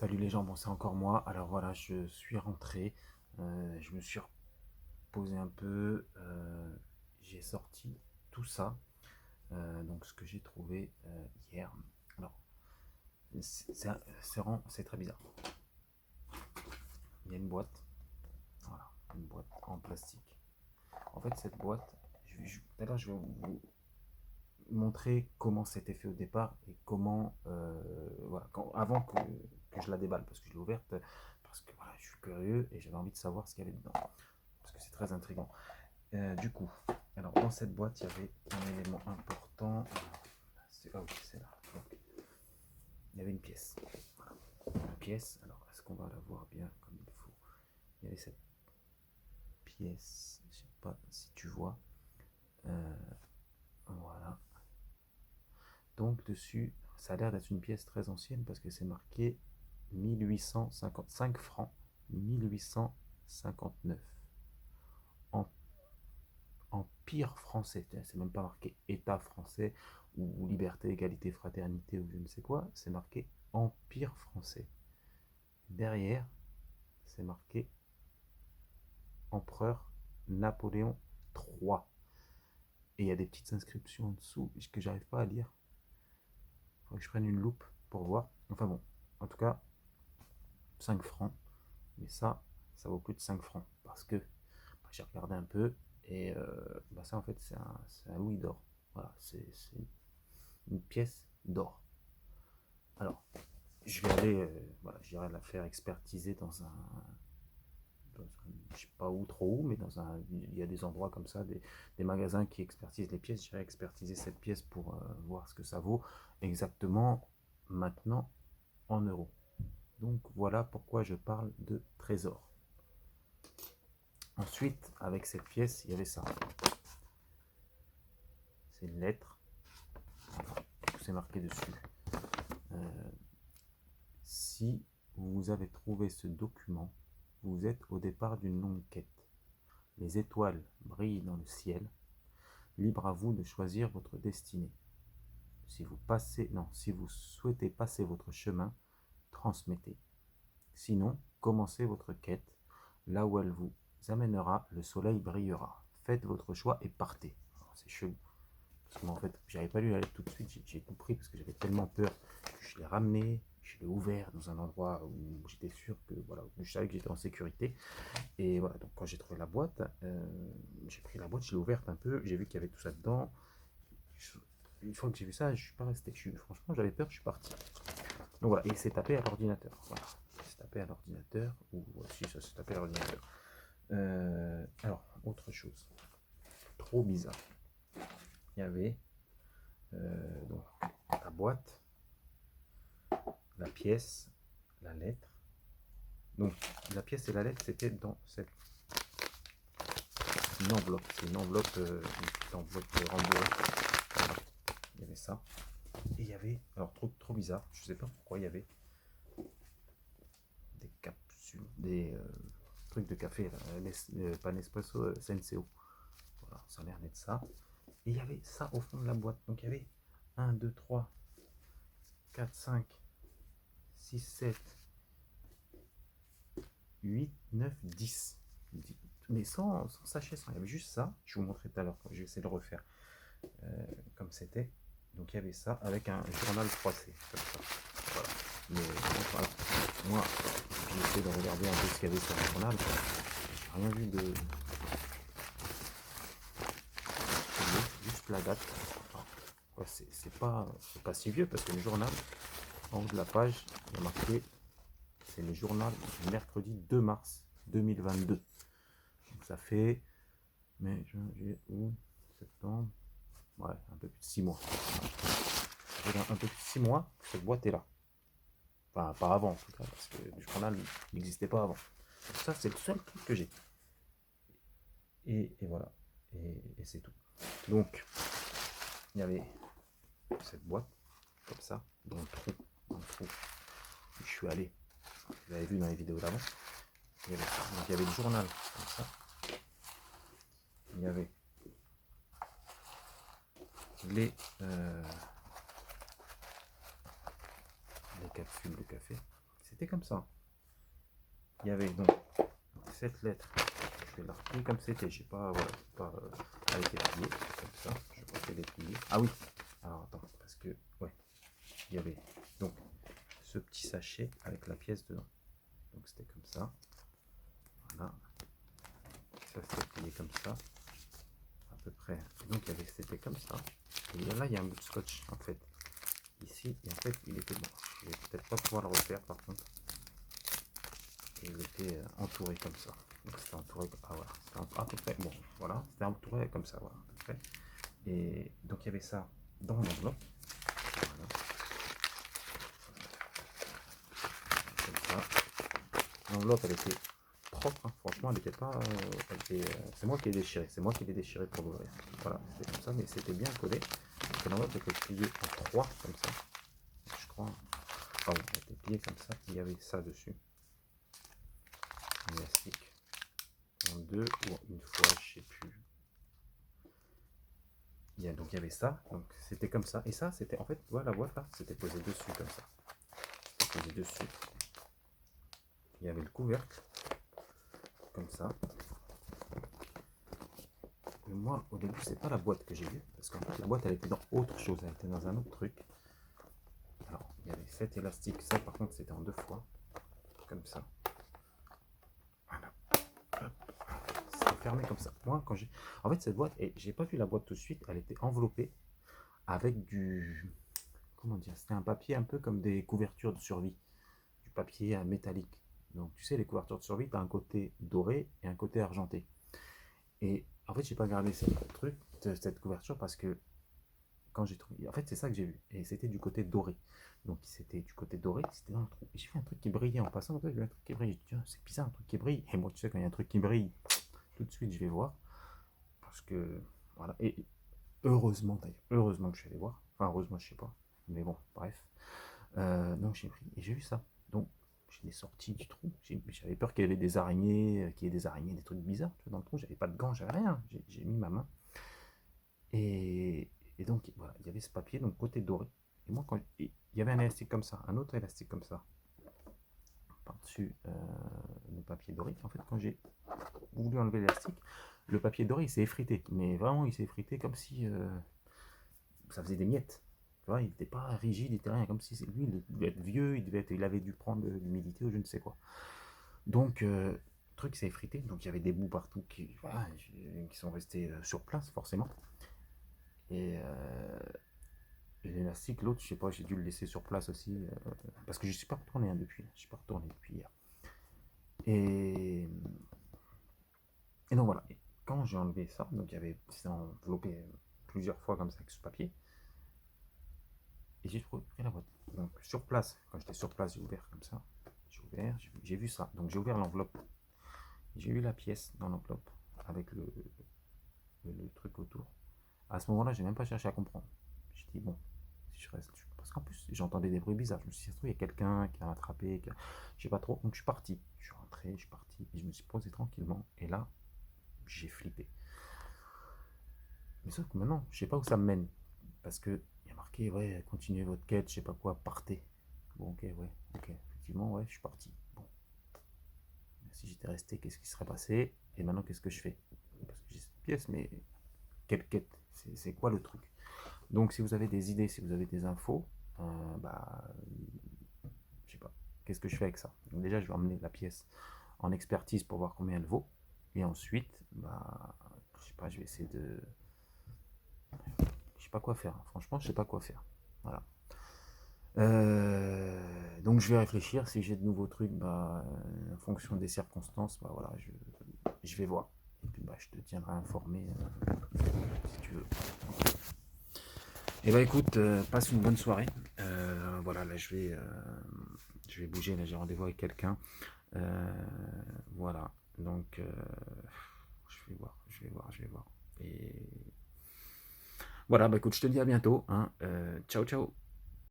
Salut les gens, bon c'est encore moi. Alors voilà, je suis rentré, je me suis reposé un peu, j'ai sorti tout ça, donc ce que j'ai trouvé hier. Alors, c'est très bizarre. Il y a une boîte, voilà, une boîte en plastique. En fait, cette boîte, tout à l'heure je vais vous montrer comment c'était fait au départ et comment, voilà, avant que je la déballe, parce que je l'ai ouverte, parce que voilà, je suis curieux et j'avais envie de savoir ce qu'il y avait dedans, parce que c'est très intriguant. Du coup, alors dans cette boîte, il y avait un élément important. Ah oui, c'est là. Donc, il y avait une pièce. Voilà. Une pièce, alors est-ce qu'on va la voir bien comme il faut? Il y avait cette pièce, je sais pas si tu vois. Euh, voilà. Donc dessus, ça a l'air d'être une pièce très ancienne parce que c'est marqué 1855 francs, 1859. En, Empire français, c'est même pas marqué État français ou liberté, égalité, fraternité ou je ne sais quoi, c'est marqué Empire français. Derrière, c'est marqué Empereur Napoléon III. Et il y a des petites inscriptions en dessous que j'arrive pas à lire. Il faudrait que je prenne une loupe pour voir. Enfin bon, en tout cas, 5 francs. Mais ça vaut plus de 5 francs. Parce que bah, j'ai regardé un peu. Et bah ça, en fait, c'est un louis d'or. Voilà, c'est une pièce d'or. Alors, je vais aller, voilà, j'irai la faire expertiser je sais pas où, trop où, mais il y a des endroits comme ça, des magasins qui expertisent les pièces. J'irai expertiser cette pièce pour voir ce que ça vaut exactement maintenant en euros. Donc voilà pourquoi je parle de trésor. Ensuite, avec cette pièce, il y avait ça. C'est une lettre, tout c'est marqué dessus. Si vous avez trouvé ce document, vous êtes au départ d'une longue quête. Les étoiles brillent dans le ciel. Libre à vous de choisir votre destinée. Si vous souhaitez passer votre chemin, transmettez. Sinon, commencez votre quête. Là où elle vous amènera, le soleil brillera. Faites votre choix et partez. C'est chelou. Parce que moi, en fait, j'avais pas lu la lettre tout de suite. J'ai tout pris parce que j'avais tellement peur. Je l'ai ramené, je l'ai ouvert dans un endroit où j'étais sûr que, voilà, où je savais que j'étais en sécurité. Et voilà, donc quand j'ai trouvé la boîte, j'ai pris la boîte, je l'ai ouverte un peu, j'ai vu qu'il y avait tout ça dedans. Une fois que j'ai vu ça, je suis pas resté. Franchement, j'avais peur, je suis parti. Donc voilà, et c'est tapé à l'ordinateur. Voilà, c'est tapé à l'ordinateur, ou si ça s'est tapé à l'ordinateur. Alors, autre chose, trop bizarre. Il y avait donc la boîte, la pièce, la lettre. Donc la pièce et la lettre, c'était dans cette enveloppe. C'est une enveloppe, rembourrée. Voilà. Il y avait ça. Et il y avait, alors trop bizarre, je sais pas pourquoi il y avait des capsules, des trucs de café, là, pas Nespresso, Senseo. Voilà, ça a l'air d'être ça. Et il y avait ça au fond de la boîte. Donc il y avait 1, 2, 3, 4, 5, 6, 7, 8, 9, 10. Mais sans sachet, il y avait juste ça. Je vous montrerai tout à l'heure, je vais essayer de le refaire comme c'était. Donc il y avait ça avec un journal froissé, comme ça. Voilà. Mais voilà. Moi, j'ai essayé de regarder un peu ce qu'il y avait sur le journal. J'ai rien vu de. Juste la date. Ouais, c'est pas si vieux parce que le journal, en haut de la page, il y a marqué c'est le journal du mercredi 2 mars 2022. Donc ça fait mai, juin, juillet, août, septembre. Ouais, un peu plus de 6 mois. Ça fait un peu plus de 6 mois que cette boîte est là. Enfin, pas avant en tout cas, parce que le journal n'existait pas avant. Donc ça, c'est le seul truc que j'ai. Et voilà. Et c'est tout. Donc, il y avait cette boîte, comme ça, dans le trou. Je suis allé. Vous l'avez vu dans les vidéos d'avant. Il y avait ça. Donc, il y avait le journal, comme ça. Il y avait les capsules de café. c'était comme ça. Il y avait donc cette lettre. Je vais la replier comme c'était. J'ai pas, voilà, pas, elle était pliée comme ça. Je crois qu'elle est pliée. Ah oui. Alors attends, parce que ouais, il y avait donc ce petit sachet avec la pièce dedans. Donc c'était comme ça. Voilà. Ça c'était plié comme ça, à peu près. Et donc c'était comme ça. Et là il y a un bout de scotch en fait. Ici, et en fait il était bon. Je vais peut-être pas pouvoir le refaire par contre. Et il était entouré comme ça. Donc c'était entouré. Ah voilà. C'était à peu près. Bon, voilà. C'était entouré comme ça, voilà, à peu près. Et donc il y avait ça dans l'enveloppe. Voilà. Comme ça. L'enveloppe elle était propre, hein. Franchement elle était pas. C'est moi qui l'ai déchiré. C'est moi qui l'ai déchiré pour l'ouvrir. Voilà, c'était comme ça, mais c'était bien collé. L'enveloppe était pliée en 3 comme ça. Je crois. Pardon, elle était pliée comme ça. Il y avait ça dessus. Un élastique. En 2 ou une fois, je sais plus. Donc il y avait ça, donc c'était comme ça. Et ça, c'était en fait, voilà, la boîte là, c'était posé dessus comme ça. C'était posé dessus. Il y avait le couvercle, comme ça. Et moi, au début, c'est pas la boîte que j'ai vue, parce qu'en fait, la boîte, elle était dans autre chose, elle était dans un autre truc. Alors, il y avait cet élastique, ça par contre, c'était en 2 fois, comme ça. Voilà. C'était fermé comme ça. Moi, quand j'ai. En fait, cette boîte, et j'ai pas vu la boîte tout de suite, elle était enveloppée avec du. Comment dire? C'était un papier un peu comme des couvertures de survie. Du papier métallique. Donc, tu sais, les couvertures de survie, tu as un côté doré et un côté argenté. Et en fait, j'ai pas gardé cette couverture parce que quand j'ai trouvé. En fait, c'est ça que j'ai vu. Et c'était du côté doré. Donc, c'était du côté doré, c'était dans le trou. Et j'ai vu un truc qui brillait en passant. J'ai vu un truc qui brille. J'ai dit, c'est bizarre, un truc qui brille. Et moi, tu sais, quand il y a un truc qui brille, tout de suite, je vais voir. Parce que. Voilà. Et heureusement, d'ailleurs. Heureusement que je suis allé voir. Enfin, heureusement, je sais pas. Mais bon, bref. Donc, j'ai pris. Et j'ai vu ça. Donc, je l'ai sorti du trou. J'avais peur qu'il y avait des araignées, des trucs bizarres tu vois, dans le trou. J'avais pas de gants, j'avais rien. J'ai mis ma main. Et, et donc, voilà, il y avait ce papier, donc côté doré. Et moi, il y avait un élastique comme ça, un autre élastique comme ça, par-dessus le papier doré. En fait, quand j'ai voulu enlever l'élastique, le papier doré, il s'est effrité. Mais vraiment, il s'est effrité comme si ça faisait des miettes. Tu vois, il n'était pas rigide, il n'était rien. Comme si lui, il devait être vieux, il avait dû prendre de l'humidité ou je ne sais quoi. Donc, le truc s'est effrité. Donc, il y avait des bouts partout voilà, qui sont restés sur place, forcément. Et l'élastique, l'autre, je sais pas, j'ai dû le laisser sur place aussi. Parce que je suis pas retourné depuis. Je suis pas retourné depuis hier. Et, et donc voilà. Et quand j'ai enlevé ça, donc il y avait, c'est enveloppé plusieurs fois comme ça avec ce papier. Et j'ai trouvé la boîte. Donc sur place, quand j'étais sur place, j'ai ouvert comme ça. J'ai ouvert, j'ai vu ça. Donc j'ai ouvert l'enveloppe. J'ai eu la pièce dans l'enveloppe avec le truc autour. À ce moment-là, j'ai même pas cherché à comprendre. J'ai dit, bon, si je reste. Parce qu'en plus, j'entendais des bruits bizarres. Je me suis dit, il y a quelqu'un qui a attrapé. Je sais pas trop. Donc je suis parti. Je suis rentré, je suis parti. Et je me suis posé tranquillement. Et là, j'ai flippé. Mais sauf que maintenant, je sais pas où ça me mène. Parce que il y a marqué, ouais, continuez votre quête, je sais pas quoi, partez. Bon, ok, ouais, ok. Effectivement, ouais, je suis parti. Bon. Si j'étais resté, qu'est-ce qui serait passé? Et maintenant, qu'est-ce que je fais? Parce que j'ai cette pièce, mais quelle quête? C'est quoi le truc? Donc, si vous avez des idées, si vous avez des infos, bah, je sais pas, qu'est-ce que je fais avec ça? Donc déjà, je vais emmener la pièce en expertise pour voir combien elle vaut. Et ensuite, bah, je sais pas, je vais essayer de. Je sais pas quoi faire. Franchement, je sais pas quoi faire. Voilà. Donc je vais réfléchir. Si j'ai de nouveaux trucs, bah, en fonction des circonstances, bah voilà, je vais voir. Et puis bah, je te tiendrai informé si tu veux. Et bah écoute, passe une bonne soirée. Voilà, là je vais bouger. Là j'ai rendez-vous avec quelqu'un. Voilà, donc je vais voir. Et voilà, bah écoute, je te dis à bientôt. Hein. Ciao, ciao.